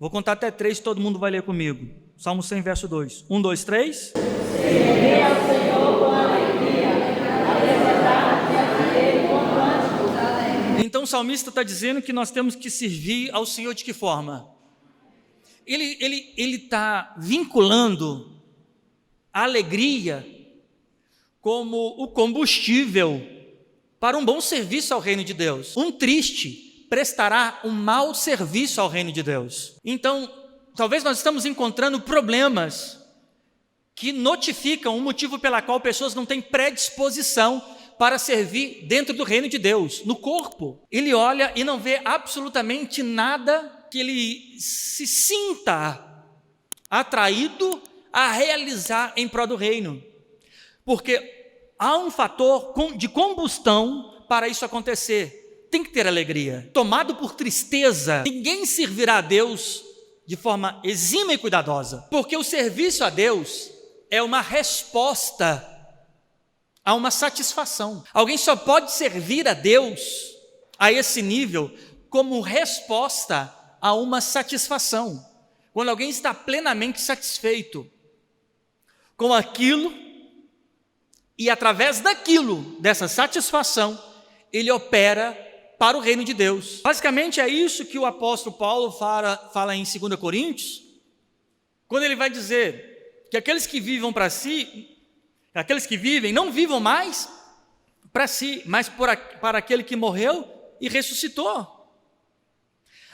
Vou contar até 3, todo mundo vai ler comigo. Salmo 100, verso 2. 1, 2, 3. Servirei ao Senhor com alegria, apresentar-me a Ele com cânticos alegres. Então o salmista está dizendo que nós temos que servir ao Senhor de que forma? Ele está vinculando a alegria como o combustível para um bom serviço ao reino de Deus. Um triste prestará um mau serviço ao reino de Deus. Então, talvez nós estamos encontrando problemas que notificam o motivo pela qual pessoas não têm predisposição para servir dentro do reino de Deus, no corpo. Ele olha e não vê absolutamente nada que ele se sinta atraído a realizar em prol do reino. Porque há um fator de combustão para isso acontecer. Tem que ter alegria. Tomado por tristeza, ninguém servirá a Deus de forma exímia e cuidadosa. Porque o serviço a Deus é uma resposta a uma satisfação. Alguém só pode servir a Deus a esse nível como resposta a uma satisfação. Quando alguém está plenamente satisfeito com aquilo e através daquilo, dessa satisfação, ele opera para o reino de Deus. Basicamente é isso que o apóstolo Paulo fala em 2 Coríntios, quando ele vai dizer que aqueles que vivam para si, aqueles que vivem, não vivam mais para si, mas para aquele que morreu e ressuscitou.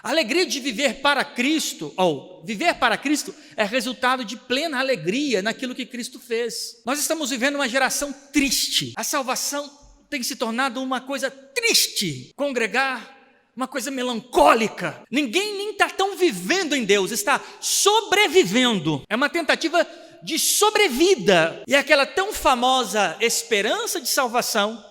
A alegria de viver para Cristo, ou viver para Cristo, é resultado de plena alegria naquilo que Cristo fez. Nós estamos vivendo uma geração triste. A salvação tem se tornado uma coisa triste. Congregar, uma coisa melancólica. Ninguém nem está tão vivendo em Deus, está sobrevivendo. É uma tentativa de sobrevida. E aquela tão famosa esperança de salvação,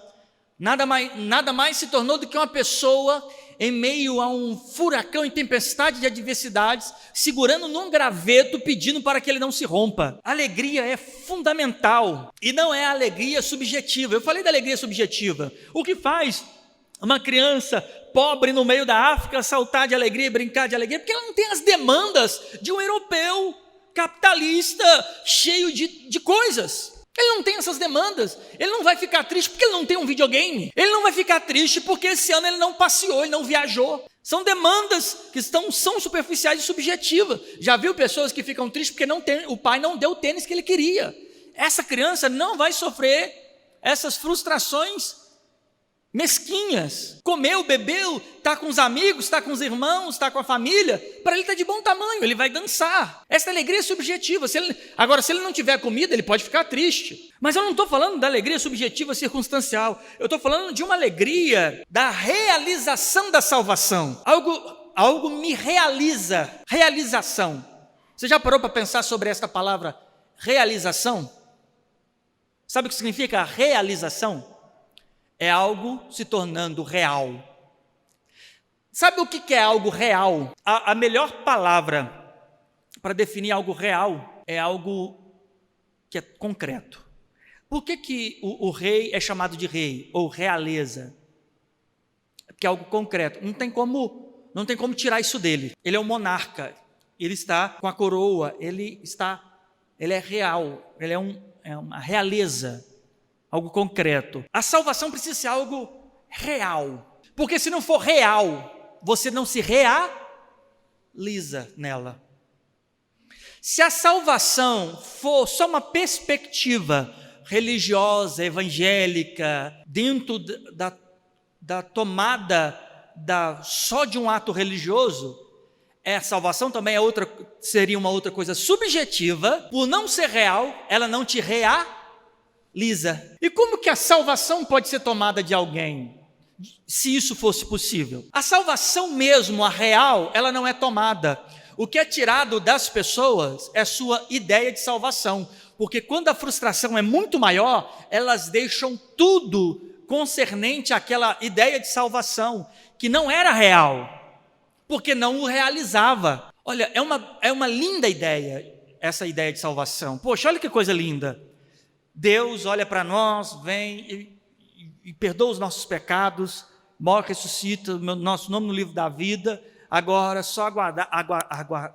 nada mais se tornou do que uma pessoa em meio a um furacão e tempestade de adversidades, segurando num graveto, pedindo para que ele não se rompa. A alegria é fundamental, e não é a alegria subjetiva. Eu falei da alegria subjetiva. O que faz uma criança pobre no meio da África saltar de alegria e brincar de alegria? Porque ela não tem as demandas de um europeu capitalista, cheio de coisas. Ele não tem essas demandas. Ele não vai ficar triste porque ele não tem um videogame. Ele não vai ficar triste porque esse ano ele não passeou, ele não viajou. São demandas que são superficiais e subjetivas. Já viu pessoas que ficam tristes porque o pai não deu o tênis que ele queria. Essa criança não vai sofrer essas frustrações mesquinhas. Comeu, bebeu, está com os amigos, está com os irmãos, está com a família, para ele está de bom tamanho, ele vai dançar. Essa alegria é subjetiva. Agora, se ele não tiver comida, ele pode ficar triste. Mas eu não estou falando da alegria subjetiva circunstancial, eu estou falando de uma alegria da realização da salvação. Algo me realiza. Realização. Você já parou para pensar sobre esta palavra realização? Sabe o que significa realização? É algo se tornando real. Sabe o que é algo real? A melhor palavra para definir algo real é algo que é concreto. Por que o rei é chamado de rei ou realeza? Porque é algo concreto. Não tem como tirar isso dele. Ele é um monarca. Ele está com a coroa. Ele é real. Ele é uma realeza. Algo concreto. A salvação precisa ser algo real. Porque se não for real, você não se realiza nela. Se a salvação for só uma perspectiva religiosa, evangélica, dentro da tomada só de um ato religioso, a salvação também seria uma outra coisa subjetiva. Por não ser real, ela não te realiza. E como que a salvação pode ser tomada de alguém, se isso fosse possível? A salvação mesmo, a real, ela não é tomada. O que é tirado das pessoas é sua ideia de salvação, porque quando a frustração é muito maior, elas deixam tudo concernente àquela ideia de salvação, que não era real, porque não o realizava. Olha, é uma linda ideia, essa ideia de salvação. Poxa, olha que coisa linda. Deus olha para nós, vem e perdoa os nossos pecados, morre, ressuscita, nosso nome no livro da vida, agora só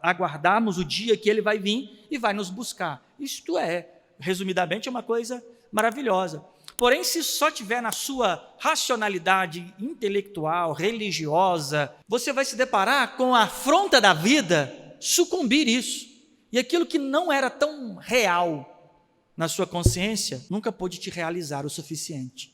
aguardarmos o dia que ele vai vir e vai nos buscar. Isto é, resumidamente, é uma coisa maravilhosa. Porém, se só tiver na sua racionalidade intelectual, religiosa, você vai se deparar com a afronta da vida, sucumbir isso. E aquilo que não era tão real na sua consciência, nunca pôde te realizar o suficiente.